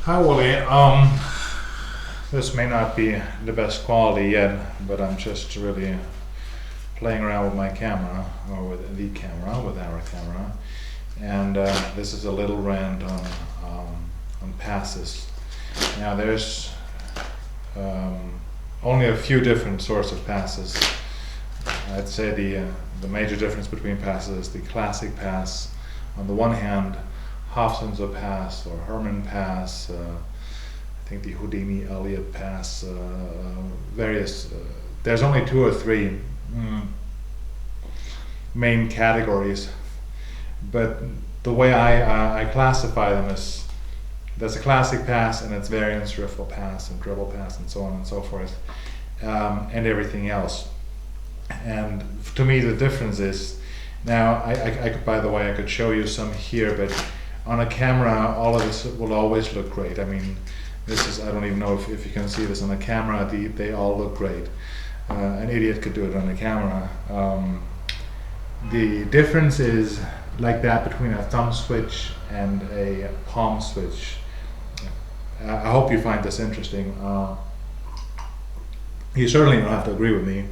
Hi, Wally. This may not be the best quality yet, but I'm just really playing around with my camera, or with the camera, with our camera. And this is a little rant on passes. Now, there's only a few different sorts of passes. I'd say the major difference between passes is the classic pass. On the one hand, Hofstadter pass or Herman pass, I think the Houdini-Elliott pass, various. There's only two or three main categories, but the way I classify them is there's a classic pass and its variants, riffle pass and dribble pass and so on and so forth, and everything else. And to me, the difference is now I could, by the way, I could show you some here, but on a camera, all of this will always look great. I mean, this is, I don't even know if you can see this on a camera, they all look great. An idiot could do it on a camera. The difference is like that between a thumb switch and a palm switch. I hope you find this interesting. You certainly don't have to agree with me.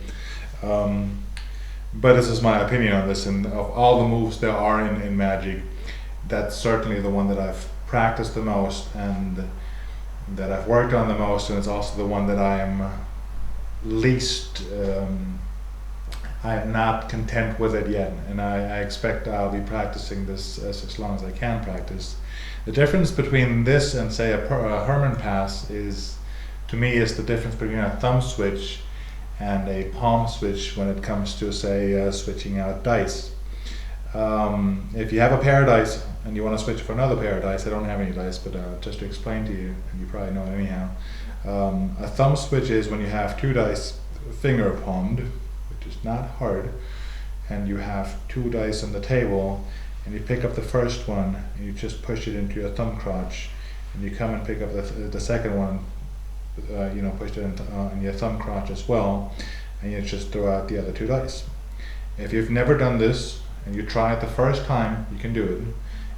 But this is my opinion on this, and of all the moves there are in Magic, that's certainly the one that I've practiced the most and that I've worked on the most, and it's also the one that I am least, I am not content with it yet, and I expect I'll be practicing this as long as I can practice. The difference between this and say a Herman pass is, to me, is the difference between a thumb switch and a palm switch when it comes to, say, switching out dice. If you have a pair of dice and you want to switch for another pair of dice, I don't have any dice, but just to explain to you, and you probably know it anyhow, a thumb switch is when you have two dice finger palmed, which is not hard, and you have two dice on the table, and you pick up the first one and you just push it into your thumb crotch, and you come and pick up the second one, push it in your thumb crotch as well, and you just throw out the other two dice. If you've never done this and you try it the first time, you can do it,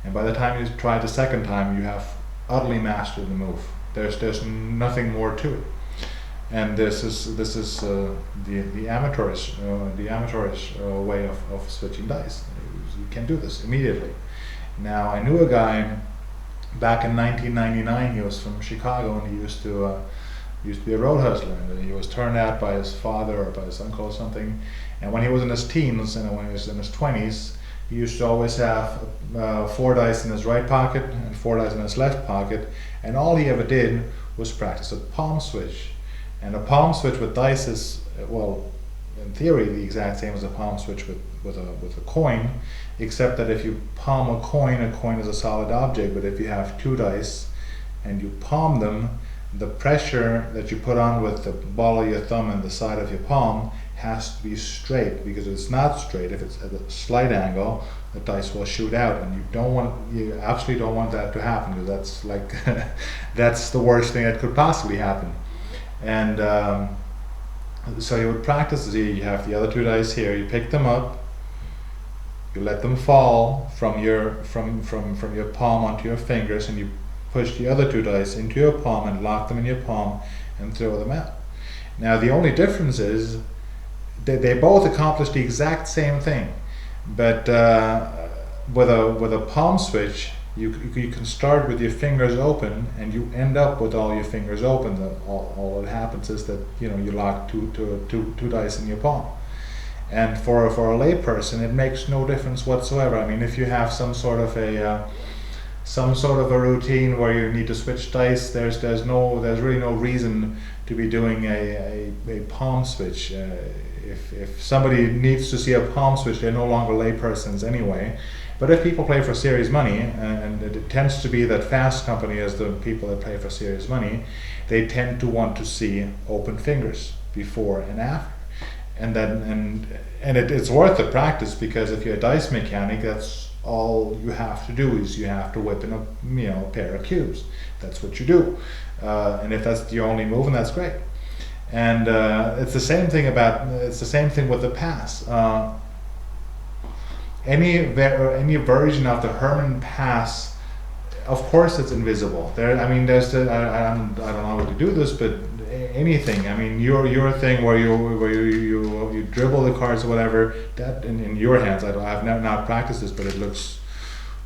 and by the time you try it the second time, you have utterly mastered the move. There's nothing more to it, and this is the amateurish way of switching dice. You can do this immediately. Now, I knew a guy back in 1999. He was from Chicago, and he used to be a road hustler, and he was turned out by his father or by his uncle or something. And when he was in his teens and when he was in his 20s, he used to always have 4 dice in his right pocket and 4 dice in his left pocket, and all he ever did was practice a palm switch. And a palm switch with dice is, well, in theory, the exact same as a palm switch with a coin, except that if you palm a coin is a solid object, but if you have 2 dice and you palm them, the pressure that you put on with the ball of your thumb and the side of your palm has to be straight, because if it's not straight, if it's at a slight angle, the dice will shoot out, and you absolutely don't want that to happen, because that's like that's the worst thing that could possibly happen. And so you would practice this. You have the other 2 dice here, you pick them up, you let them fall from your palm onto your fingers, and you push the other 2 dice into your palm and lock them in your palm and throw them out. Now, the only difference is they both accomplish the exact same thing, but with a palm switch, you can start with your fingers open, and you end up with all your fingers open. All that happens is that you lock two dice in your palm. And for a layperson, it makes no difference whatsoever. I mean, if you have some sort of a routine where you need to switch dice, there's really no reason to be doing a palm switch. If somebody needs to see a palm switch, they're no longer laypersons anyway. But if people play for serious money, and it tends to be that Fast Company is the people that play for serious money, they tend to want to see open fingers before and after. And it's worth the practice, because if you're a dice mechanic, that's all you have to do is you have to whip in a pair of cubes. That's what you do, and if that's your only move, and that's great. And it's the same thing with the pass. Any version of the Herman pass of course it's invisible. There, I mean, there's the, I don't know how to do this, but anything. I mean, your thing where you dribble the cards or whatever, that in your hands. I've never not practiced this, but it looks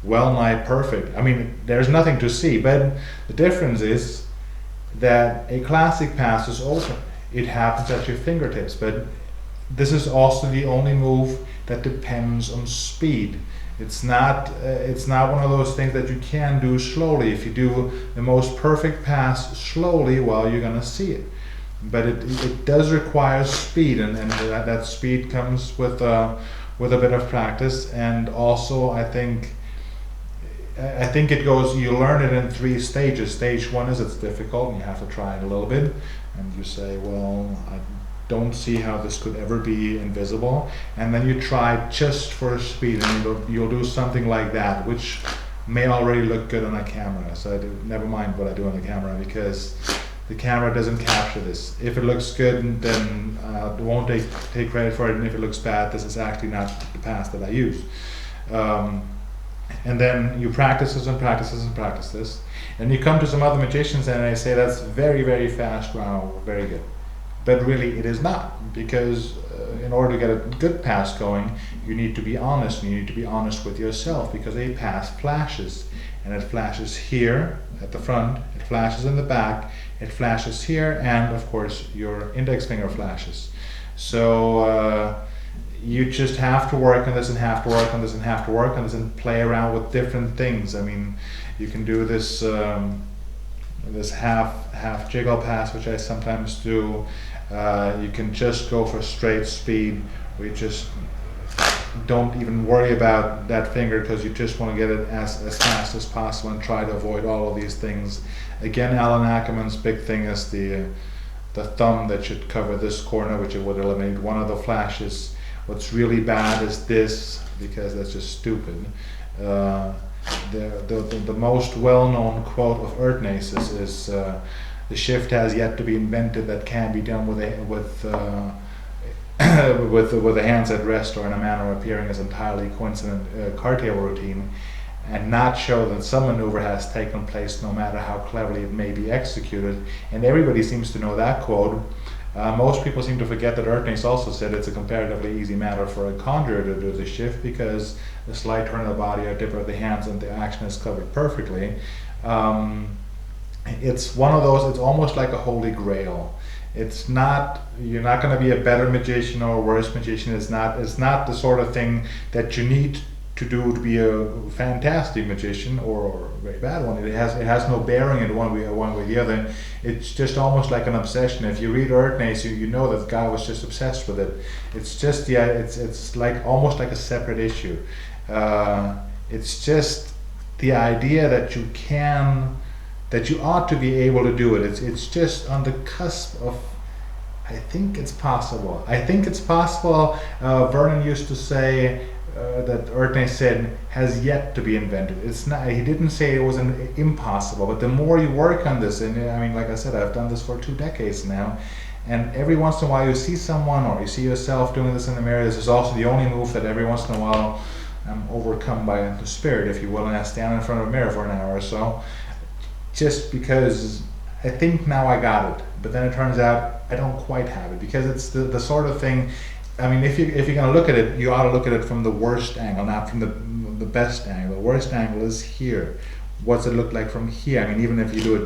well nigh perfect. I mean, there's nothing to see, but the difference is that a classic pass is open. It happens at your fingertips, but this is also the only move that depends on speed. It's not one of those things that you can do slowly. If you do the most perfect pass slowly, well, you're gonna see it. But it does require speed, and that speed comes with a bit of practice. And also, I think it goes. You learn it in 3 stages. Stage 1 is it's difficult, and you have to try it a little bit, and you say, well, I don't see how this could ever be invisible. And then you try just for speed, and you'll do something like that, which may already look good on a camera. So never mind what I do on the camera, because the camera doesn't capture this. If it looks good, then I won't take credit for it, and if it looks bad, this is actually not the pass that I use. And then you practice this and practice this and practice this, and you come to some other magicians and they say that's very, very fast, wow, very good. But really it is not, because in order to get a good pass going, you need to be honest, and you need to be honest with yourself, because a pass flashes, and it flashes here at the front, it flashes in the back, it flashes here, and of course your index finger flashes. So you just have to work on this, and have to work on this, and have to work on this, and play around with different things. I mean, you can do this this half jiggle pass, which I sometimes do. You can just go for straight speed. We just don't even worry about that finger, because you just want to get it as fast as possible and try to avoid all of these things. Again, Alan Ackerman's big thing is the thumb that should cover this corner, which it would eliminate one of the flashes. What's really bad is this, because that's just stupid. The most well-known quote of Erdnase is the shift has yet to be invented that can be done with the hands at rest, or in a manner appearing as entirely coincident card table routine, and not show that some maneuver has taken place, no matter how cleverly it may be executed. And everybody seems to know that quote. Most people seem to forget that Erdnase also said it's a comparatively easy matter for a conjurer to do the shift, because the slight turn of the body or dip of the hands and the action is covered perfectly. It's one of those, it's almost like a holy grail. It's not, you're not going to be a better magician or a worse magician. It's not the sort of thing that you need to do to be a fantastic magician or a very bad one. It has no bearing in one way or the other. It's just almost like an obsession. If you read Erdnase, you know that the guy was just obsessed with it. It's just, yeah, it's like almost like a separate issue. It's just the idea that you ought to be able to do it. It's just on the cusp of, I think it's possible. Vernon used to say that Erdnase said has yet to be invented. It's not. He didn't say it was impossible. But the more you work on this, and I mean, like I said, I've done this for 2 decades now, and every once in a while you see someone or you see yourself doing this in the mirror. This is also the only move that every once in a while I'm overcome by the spirit, if you will, and I stand in front of a mirror for an hour or so, just because I think now I got it, but then it turns out I don't quite have it, because it's the sort of thing. I mean, if you're going to look at it, you ought to look at it from the worst angle, not from the best angle. The worst angle is here. What's it look like from here? I mean, even if you do it